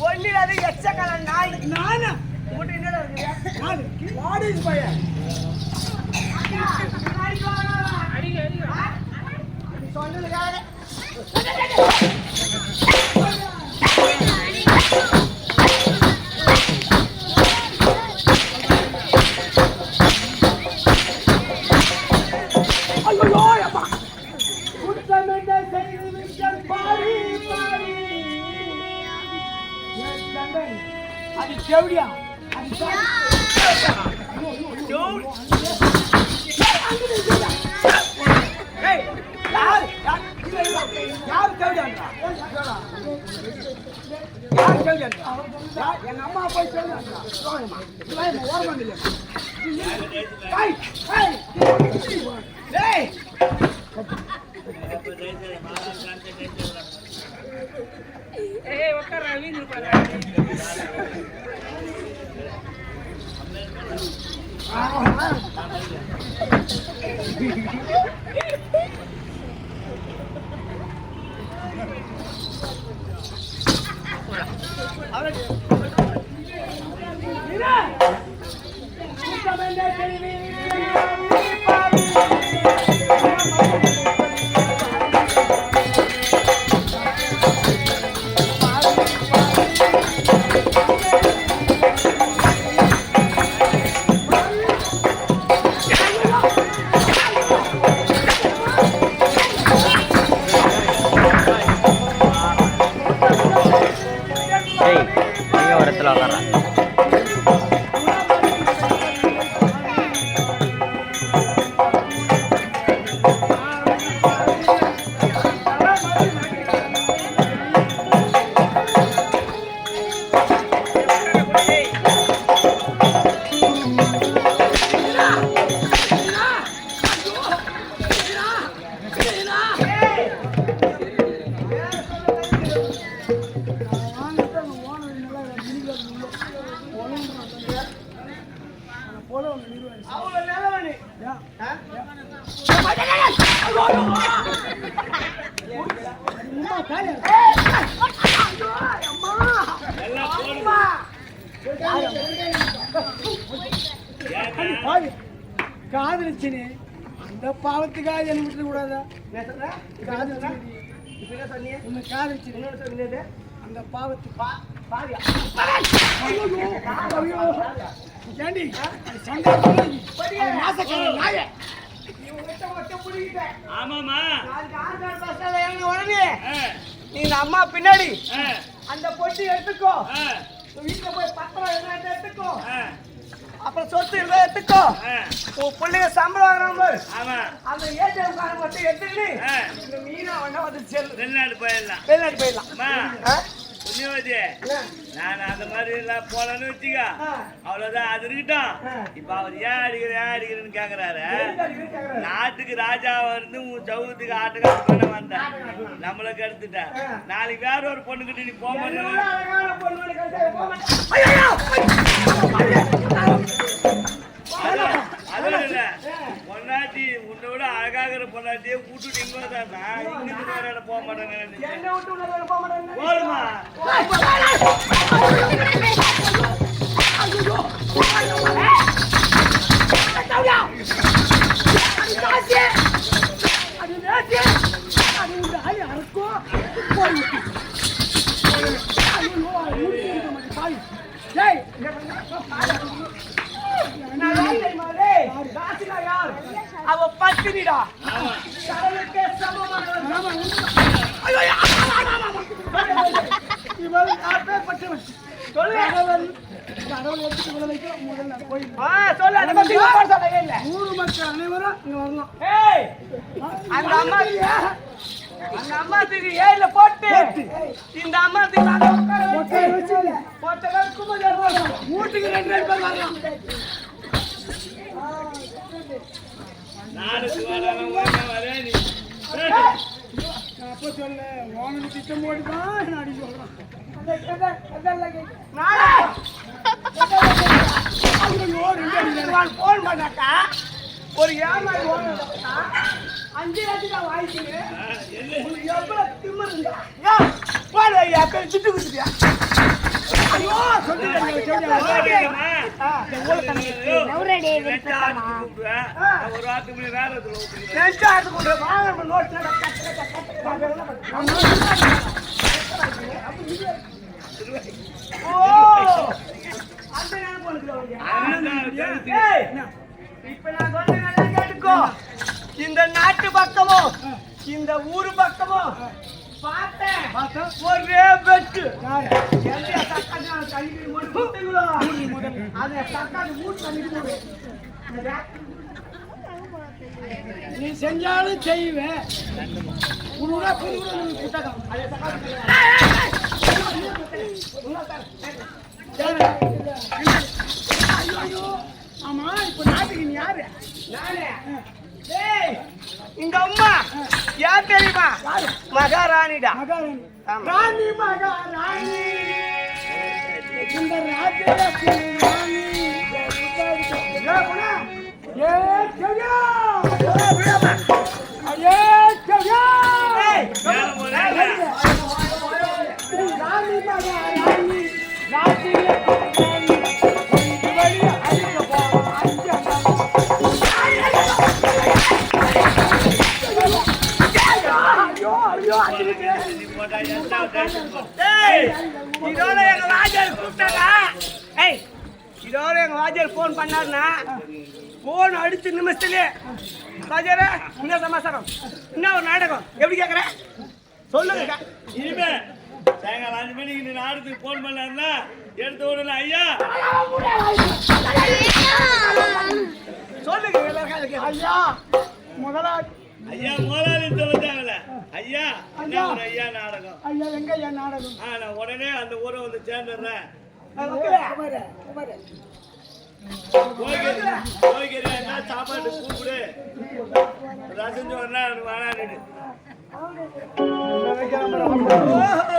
ஒன்னில் அது எச்சக்கல நாய். நானா உங்கள்கிட்ட என்னடா இருக்குது? வாடிஸ் பையன் சொன்னதுக்காக அது செவடியா எங்க அம்மா போய் காதலிச்சினே இந்த பாவத்துக்காக என்ன விட்டு கூடாதா? உன்னை காதலிச்சு அந்த பாவத்துக்கு நீங்க அம்மா பின்னாடி அந்த பொட்டி எடுத்துக்கோ, வீட்டுல போய் பத்திரம் என்ன எடுத்துக்கோ, அப்புறம் சொத்து இருந்தா எடுத்துக்கோ, உன் பிள்ளைங்க சம்பளம் வாங்குறாங்க அந்த ஏடிஎம் கார்டு மட்டும் எடுத்துக்கிட்டு இந்த மீனா வேணா வந்து செல்லு வெளிநாடு போயிடலாம். நான் அந்த மாதிரி எல்லாம் போலன்னு வச்சுக்க அவ்வளவுதான், அது இருக்கட்டும். இப்ப அவர் ஏன் அடிக்கிறேன்னு கேக்குறாரு. நாட்டுக்கு ராஜாவா இருந்து உன் சவுத்துக்கு ஆட்டுக்கார வந்தேன், நம்மளுக்கு எடுத்துட்டேன். நாளைக்கு வேற ஒரு பொண்ணுகிட்ட நீ போக அதுவும் இல்ல, பொண்டாட்டி உன்னை விட அழகாகிற பொண்டாட்டியே விட்டுட்டு இங்க வேற போக மாட்டேங்க. போதுமா அவ பத்தினிடா அந்த அம்மாத்துக்கு ஏழுல போட்டு இந்த அம்மாத்துக்கு வீட்டுக்கு 2 பேர் வரலாம். அப்போ சொல்ல ஓனு திட்டம் போட்டுதான் அடி சொல்றான். போன் பண்ணாக்கா ஒரு ஏமாறி ஓன 5 லட்சம் வாங்கிக்கிறேன். எவ்வளவு திமிரு போன் சிட்டு குடுத்துட்டியா? ஐயோ சொல்லிட்டேன் ஓகேம்மா. ஆ. நவுரடி ரெண்டு விருப்பமா ஆட்டுக்கு கூப்பிடுவேன். நான் ஒரு ஆட்டுக்கு முன்னாடி வேற இடத்துல ஊத்துக்கிறேன். நெஞ்சா எடுத்துக்கொண்டு வாங்க நம்ம நோட்ல ஓ அந்த நேரம் போனுக்குறவங்க அதான் ஏய் இப்ப நான் சொன்னேன் நல்லா கேட்டுக்கோ இந்த நாட்டு பக்கமோ இந்த ஊரு பக்கமோ பார்த்தேன் ஒரே பெட்டு எந்த சக்காது கழுவி போட்டுங்களோ அதை சக்காது மூட்டு பண்ணிட்டு நீ செஞ்சாலும் செய்வேன் உன்னோட புது புத்தகம் ஐயோ ஆமா இப்ப நாட்டுக்கு நீ யாரு நானே டேய் இந்த அம்மா யார் தெரியுமா மகாராணிடா மகாராணி ஆமா. ராணி மகாராணி இந்த ராஜ்யத்தின் ராணி ஏ செவ்யா ஏ செவ்யா ஏய் மேல போறேன். ராணி மகாராணி ராஜ்யத்தின் ராணி இவளி அடிக்க போறோம் ஐயோ ஐயோ அடிக்க நீ போட்டா என்ன டேஷன் போ. டேய் இதோட எங்க வாஜர் கூப்பிட்டாங்க ஏய் இதோட எங்க வாஜர் போன் பண்ணாருன்னா போன் அடிச்ச நிமிஷத்துலயே வாஜரே என்ன சமாச்சாரம் என்ன ஒரு நாடகம் எப்படி கேக்குற சொல்லுங்க இனிமே சாயங்காலம் 5 மணிக்கு நீ நாடகத்துக்கு போன் பண்ணாருன்னா எடுத்த உடனே ஐயா சொல்லுங்க எல்லாருக்கும் ஐயா முதலாளி ஐயா முதலாளி சொல்ல தேவையில்ல ஐயா என்ன ஒரு ஐயா நாடகம் ஐயா எங்க ஐயா நாடகம் நான் உடனே அந்த ஊரை வந்து சேர்ந்துடுறேன். போய்க்கிறேன் என்ன சாப்பாடு கூப்பிடு ரசம் சொன்னா வேணான்னு ஓஹோ